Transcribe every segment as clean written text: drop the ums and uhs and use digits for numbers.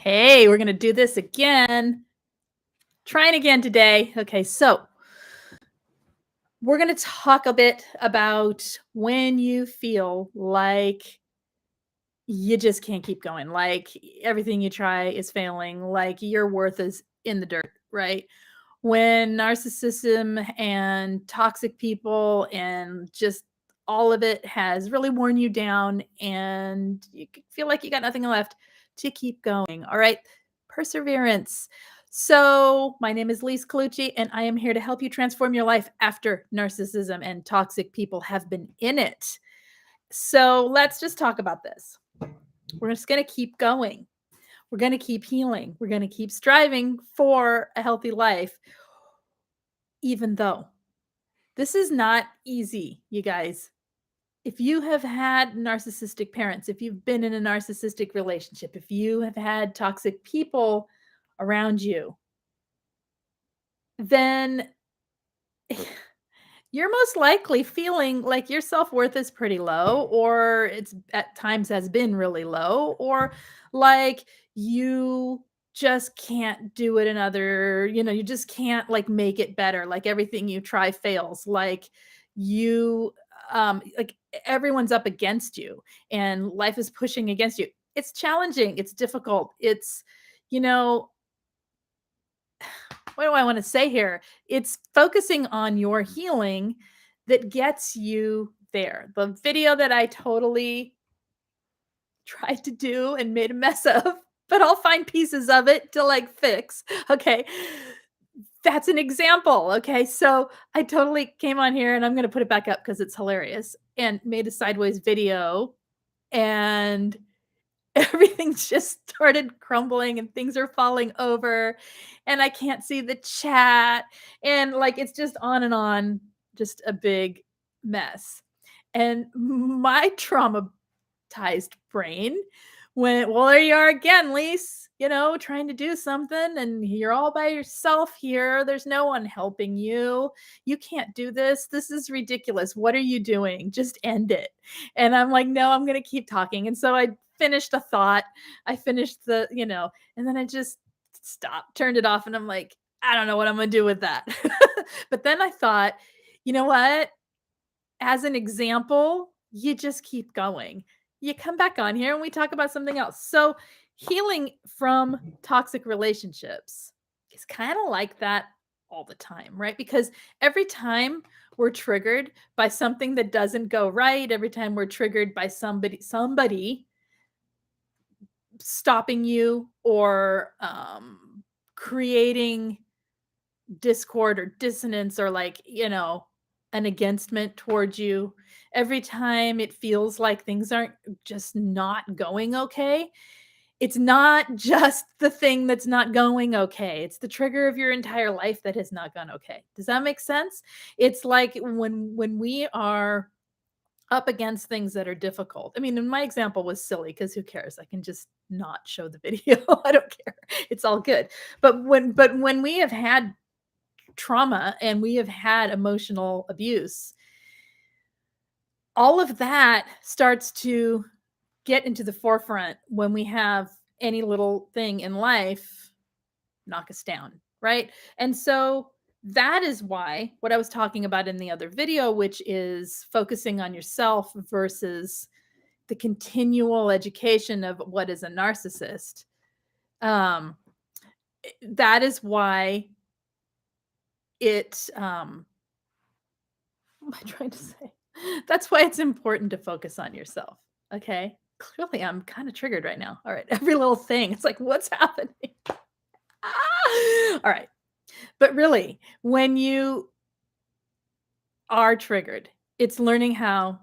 Hey, we're going to do this again. Trying again today. Okay, so we're going to talk a bit about when you feel like you just can't keep going, like everything you try is failing, like your worth is in the dirt, right? When narcissism and toxic people and just all of it has really worn you down and you feel like you got nothing left to keep going. All right. Perseverance. So, my name is Lise Colucci, and I am here to help you transform your life after narcissism and toxic people have been in it. So, let's just talk about this. We're just going to keep going. We're going to keep healing. We're going to keep striving for a healthy life, even though this is not easy, you guys. If you have had narcissistic parents, if you've been in a narcissistic relationship, if you have had toxic people around you, then you're most likely feeling like your self-worth is pretty low, or it's at times has been really low, or like you just can't do it another, you just can't like make it better, like everything you try fails, like you like everyone's up against you and life is pushing against you. It's challenging, it's difficult, it's you know what do I want to say here? It's focusing on your healing that gets you there. The video that I totally tried to do and made a mess of, but I'll find pieces of it to like fix. Okay. That's an example. Okay. So I totally came on here and I'm going to put it back up because it's hilarious and made a sideways video and everything just started crumbling and things are falling over and I can't see the chat and like it's just on, just a big mess. And my traumatized brain went, well, there you are again, Lise, trying to do something and you're all by yourself here. There's no one helping you. You can't do this. This is ridiculous. What are you doing? Just end it. And I'm like, no, I'm going to keep talking. And so I finished a thought. I finished and then I just stopped, turned it off. And I'm like, I don't know what I'm going to do with that. But then I thought, you know what? As an example, you just keep going. You come back on here and we talk about something else. So, healing from toxic relationships is kind of like that all the time, right? Because every time we're triggered by something that doesn't go right, every time we're triggered by somebody stopping you or creating discord or dissonance or like, an againstment towards you. Every time it feels like things aren't just not going okay, it's not just the thing that's not going okay. It's the trigger of your entire life that has not gone okay. Does that make sense? It's like when we are up against things that are difficult. I mean, and my example was silly because who cares? I can just not show the video. I don't care. It's all good. But when we have had trauma and we have had emotional abuse, all of that starts to get into the forefront when we have any little thing in life knock us down, right? And so that is why what I was talking about in the other video, which is focusing on yourself versus the continual education of what is a narcissist. Um, that is why what am I trying to say? That's why it's important to focus on yourself. Okay. Clearly, I'm kind of triggered right now. All right. Every little thing. It's like, what's happening? All right. But really, when you are triggered, it's learning how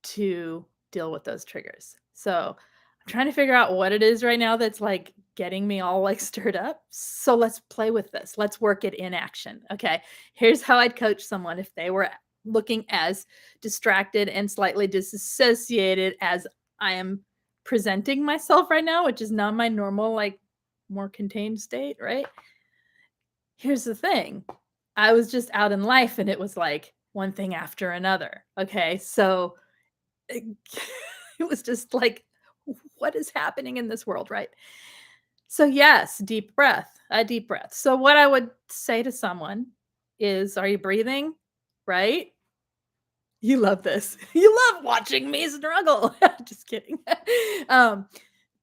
to deal with those triggers. So I'm trying to figure out what it is right now that's like getting me all like stirred up. So let's play with this. Let's work it in action. Okay. Here's how I'd coach someone if they were looking as distracted and slightly disassociated as I am presenting myself right now, which is not my normal, like more contained state, right? Here's the thing. I was just out in life and it was like one thing after another. Okay. So it, it was just like, what is happening in this world, right? So yes, deep breath, a deep breath. So what I would say to someone is, are you breathing? Right? You love this. You love watching me struggle. Just kidding. um,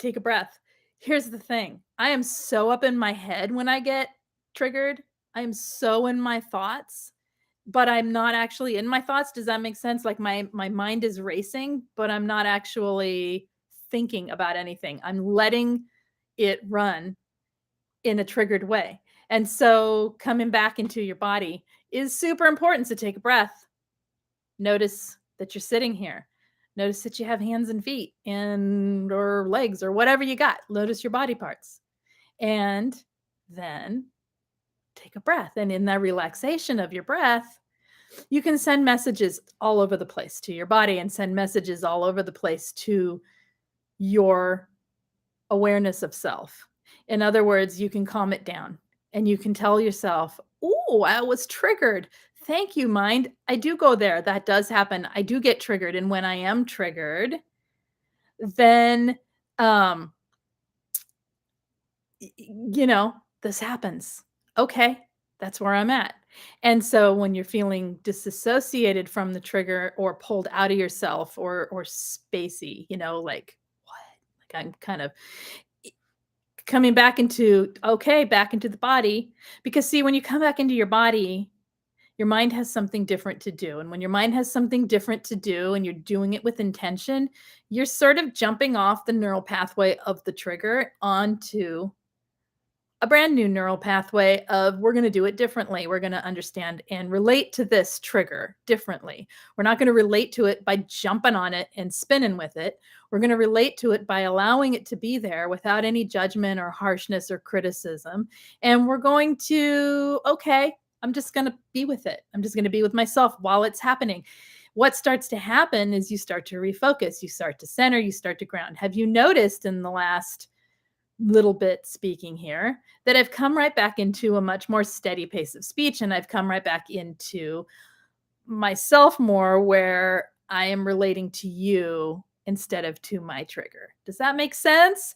take a breath. Here's the thing. I am so up in my head when I get triggered. I am so in my thoughts, but I'm not actually in my thoughts. Does that make sense? Like my mind is racing, but I'm not actually thinking about anything. I'm letting it run in a triggered way. And so coming back into your body is super important. So take a breath. Notice that you're sitting here. Notice that you have hands and feet and or legs or whatever you got. Notice your body parts. And then take a breath. And in that relaxation of your breath, you can send messages all over the place to your body and send messages all over the place to your awareness of self. In other words, you can calm it down and you can tell yourself, "Oh, I was triggered. Thank you, mind. I do go there. That does happen. I do get triggered. And when I am triggered, then, um, this happens. Okay, that's where I'm at." And so when you're feeling disassociated from the trigger or pulled out of yourself or spacey, like, what? Like I'm kind of coming back into the body, because see, when you come back into your body, your mind has something different to do. And when your mind has something different to do and you're doing it with intention, you're sort of jumping off the neural pathway of the trigger onto a brand new neural pathway of, we're going to do it differently. We're going to understand and relate to this trigger differently. We're not going to relate to it by jumping on it and spinning with it. We're going to relate to it by allowing it to be there without any judgment or harshness or criticism. And we're going to, okay, I'm just going to be with it. I'm just going to be with myself while it's happening. What starts to happen is you start to refocus, you start to center, you start to ground. Have you noticed in the last little bit speaking here that I've come right back into a much more steady pace of speech, and I've come right back into myself more, where I am relating to you instead of to my trigger? Does that make sense?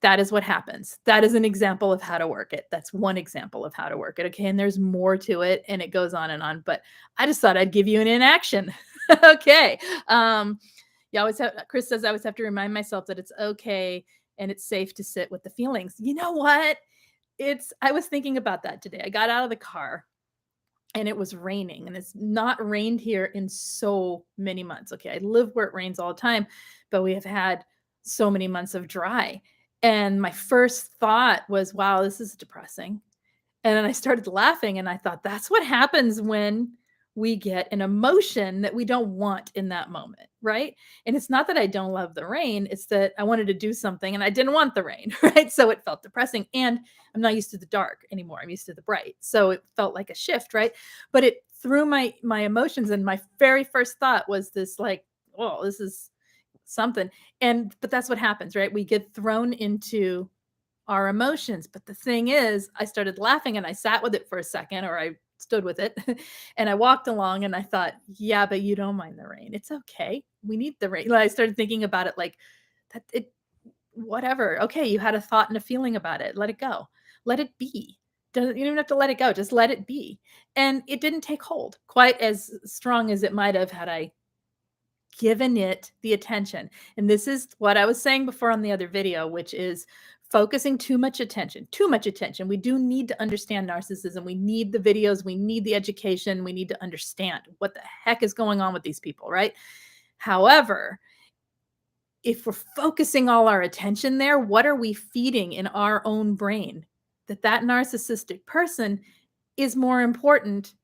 That is what happens. That is an example of how to work it. That's one example of how to work it. Okay. And there's more to it and it goes on, but I just thought I'd give you an inaction. Okay. You always have, Chris says, I always have to remind myself that it's okay and it's safe to sit with the feelings. You know what? I was thinking about that today. I got out of the car and it was raining, and it's not rained here in so many months. Okay. I live where it rains all the time, but we have had so many months of dry. And my first thought was, wow, this is depressing. And then I started laughing and I thought, that's what happens when we get an emotion that we don't want in that moment, right? And it's not that I don't love the rain, it's that I wanted to do something and I didn't want the rain, right? So it felt depressing, and I'm not used to the dark anymore. I'm used to the bright. So it felt like a shift, right? But it threw my emotions, and my very first thought was this, like, oh, this is something. But that's what happens, right? We get thrown into our emotions. But the thing is, I started laughing and I sat with it for a second, or I stood with it and I walked along and I thought, yeah, but you don't mind the rain. It's okay. We need the rain. Like, I started thinking about it like that. Whatever. Okay. You had a thought and a feeling about it. Let it go. Let it be. You don't even have to let it go. Just let it be. And it didn't take hold quite as strong as it might have had I given it the attention. And this is what I was saying before on the other video, which is focusing too much attention. Too much attention. We do need to understand narcissism. We need the videos. We need the education. We need to understand what the heck is going on with these people, right? However, if we're focusing all our attention there, what are we feeding in our own brain? That narcissistic person is more important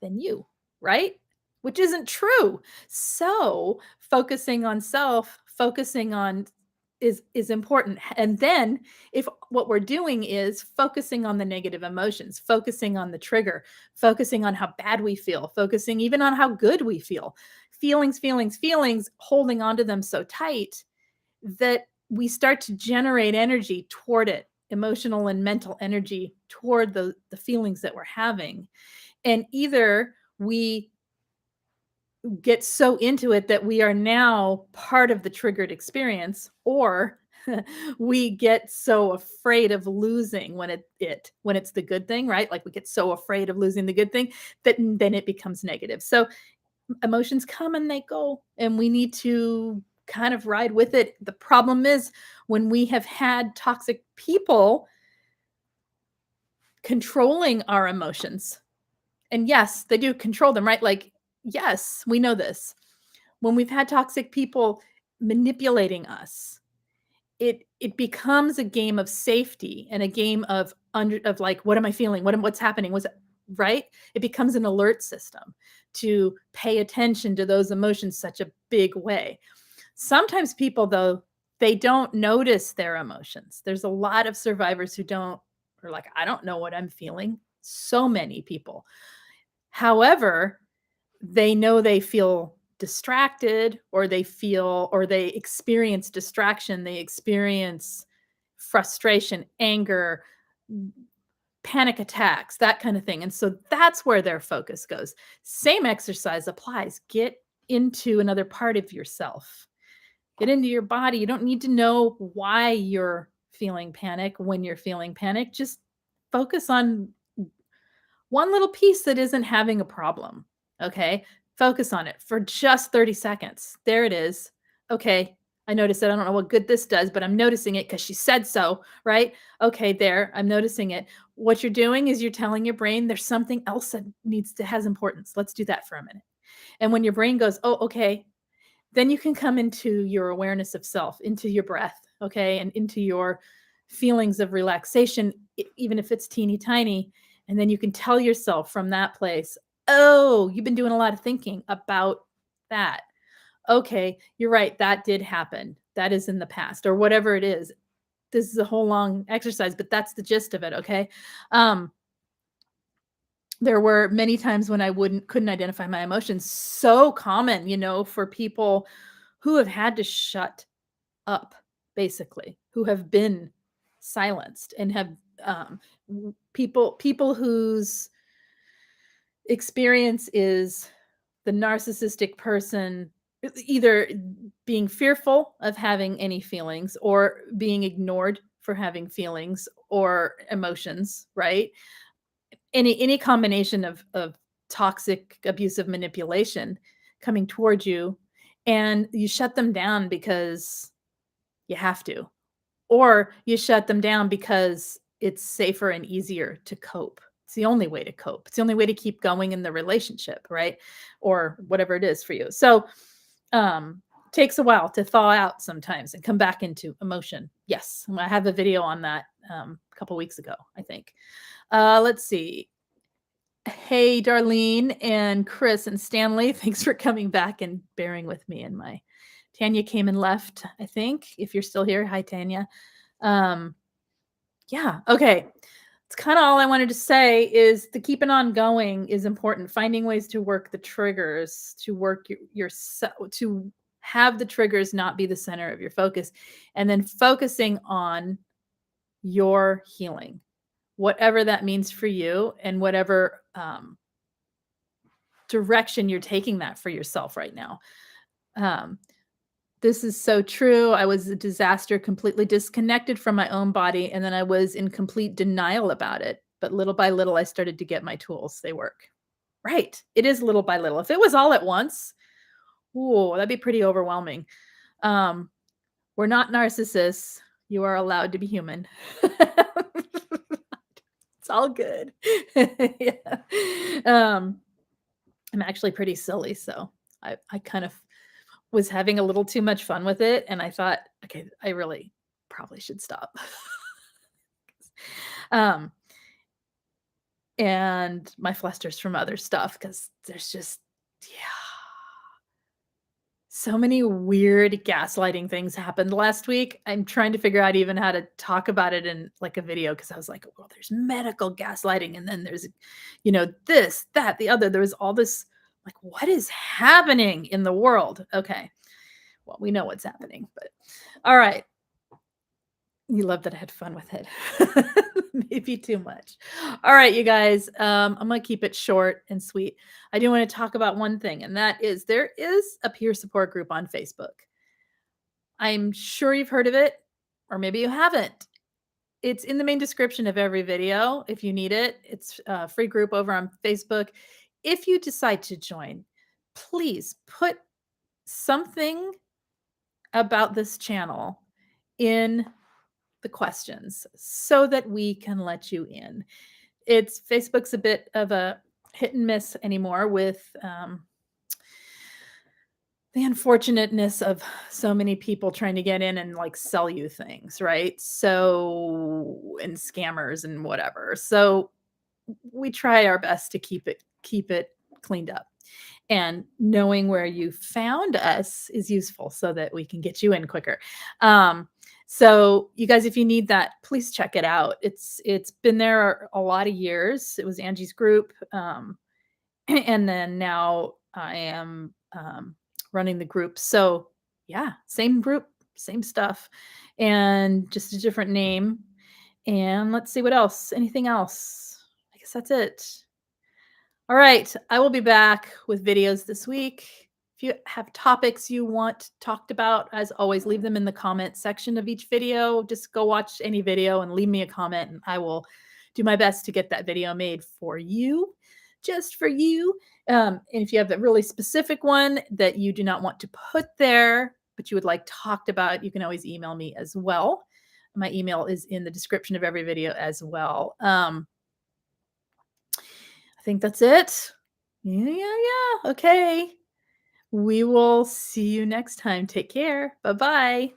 than you, right? Which isn't true. So focusing on self, focusing on is important. And then if what we're doing is focusing on the negative emotions, focusing on the trigger, focusing on how bad we feel, focusing even on how good we feel, feelings, holding on to them so tight that we start to generate energy toward it, emotional and mental energy toward the feelings that we're having. And either we get so into it that we are now part of the triggered experience, or we get so afraid of losing when when it's the good thing, right? Like we get so afraid of losing the good thing that then it becomes negative. So emotions come and they go, and we need to kind of ride with it. The problem is when we have had toxic people controlling our emotions. And yes, they do control them, right? Like, yes, we know this. When we've had toxic people manipulating us, it becomes a game of safety and a game of like, what am I feeling? What's happening? Was it right? It becomes an alert system to pay attention to those emotions such a big way. Sometimes people, though, they don't notice their emotions. There's a lot of survivors who don't, are like, I don't know what I'm feeling. So many people. However, they know they feel distracted, or they experience distraction, they experience frustration, anger, panic attacks, that kind of thing. And so that's where their focus goes. Same exercise applies. Get into another part of yourself. Get into your body. You don't need to know why you're feeling panic when you're feeling panic. Just focus on one little piece that isn't having a problem. Okay. Focus on it for just 30 seconds. There it is. Okay. I noticed it. I don't know what good this does, but I'm noticing it because she said so. Right. Okay. There. I'm noticing it. What you're doing is you're telling your brain there's something else that has importance. Let's do that for a minute. And when your brain goes, oh, okay, then you can come into your awareness of self, into your breath. Okay. And into your feelings of relaxation, even if it's teeny tiny. And then you can tell yourself from that place, oh, you've been doing a lot of thinking about that. Okay, you're right. That did happen. That is in the past, or whatever it is. This is a whole long exercise, but that's the gist of it. Okay. Um, there were many times when I couldn't identify my emotions. So common, for people who have had to shut up, basically, who have been silenced and have people whose experience is the narcissistic person either being fearful of having any feelings, or being ignored for having feelings or emotions, right? Any combination of toxic abusive manipulation coming towards you, and you shut them down because you have to, or you shut them down because it's safer and easier to cope. It's the only way to cope. It's the only way to keep going in the relationship, right? Or whatever it is for you. So, takes a while to thaw out sometimes and come back into emotion. Yes, I have a video on that a couple weeks ago, I think. Let's see. Hey, Darlene and Chris and Stanley, thanks for coming back and bearing with me. And my Tanya came and left, I think. If you're still here, hi, Tanya. Yeah, okay. It's kind of all I wanted to say is the keeping on going is important. Finding ways to work the triggers, to work yourself, to have the triggers not be the center of your focus, and then focusing on your healing, whatever that means for you, and whatever direction you're taking that for yourself right now. This is so true. I was a disaster, completely disconnected from my own body, and then I was in complete denial about it. But little by little, I started to get my tools. They work. Right. It is little by little. If it was all at once, ooh, that'd be pretty overwhelming. We're not narcissists. You are allowed to be human. It's all good. Yeah. I'm actually pretty silly, so I kind of was having a little too much fun with it, and I thought, okay, I really probably should stop. um, and my fluster's from other stuff because there's just, yeah, so many weird gaslighting things happened last week. I'm trying to figure out even how to talk about it in like a video, because I was like, well, there's medical gaslighting, and then there's, this, that, the other. There was all this, like, what is happening in the world? Okay. Well, we know what's happening, but all right. You love that I had fun with it. Maybe too much. All right, you guys. I'm gonna keep it short and sweet. I do want to talk about one thing, and that is there is a peer support group on Facebook. I'm sure you've heard of it. or maybe you haven't. It's in the main description of every video if you need it. It's a free group over on Facebook. If you decide to join, please put something about this channel in the questions so that we can let you in. Facebook's a bit of a hit and miss anymore with the unfortunateness of so many people trying to get in and like sell you things, right? So, and scammers and whatever. So we try our best to keep it cleaned up. And knowing where you found us is useful so that we can get you in quicker. So you guys, if you need that, please check it out. It's been there a lot of years. It was Angie's group. And then now I am running the group. So yeah, same group, same stuff, and just a different name. And let's see what else. Anything else? I guess that's it. All right, I will be back with videos this week. If you have topics you want talked about, as always, leave them in the comment section of each video. Just go watch any video and leave me a comment, and I will do my best to get that video made for you, just for you. And if you have a really specific one that you do not want to put there, but you would like talked about, you can always email me as well. My email is in the description of every video as well. I think that's it. Yeah. Okay. We will see you next time. Take care. Bye-bye.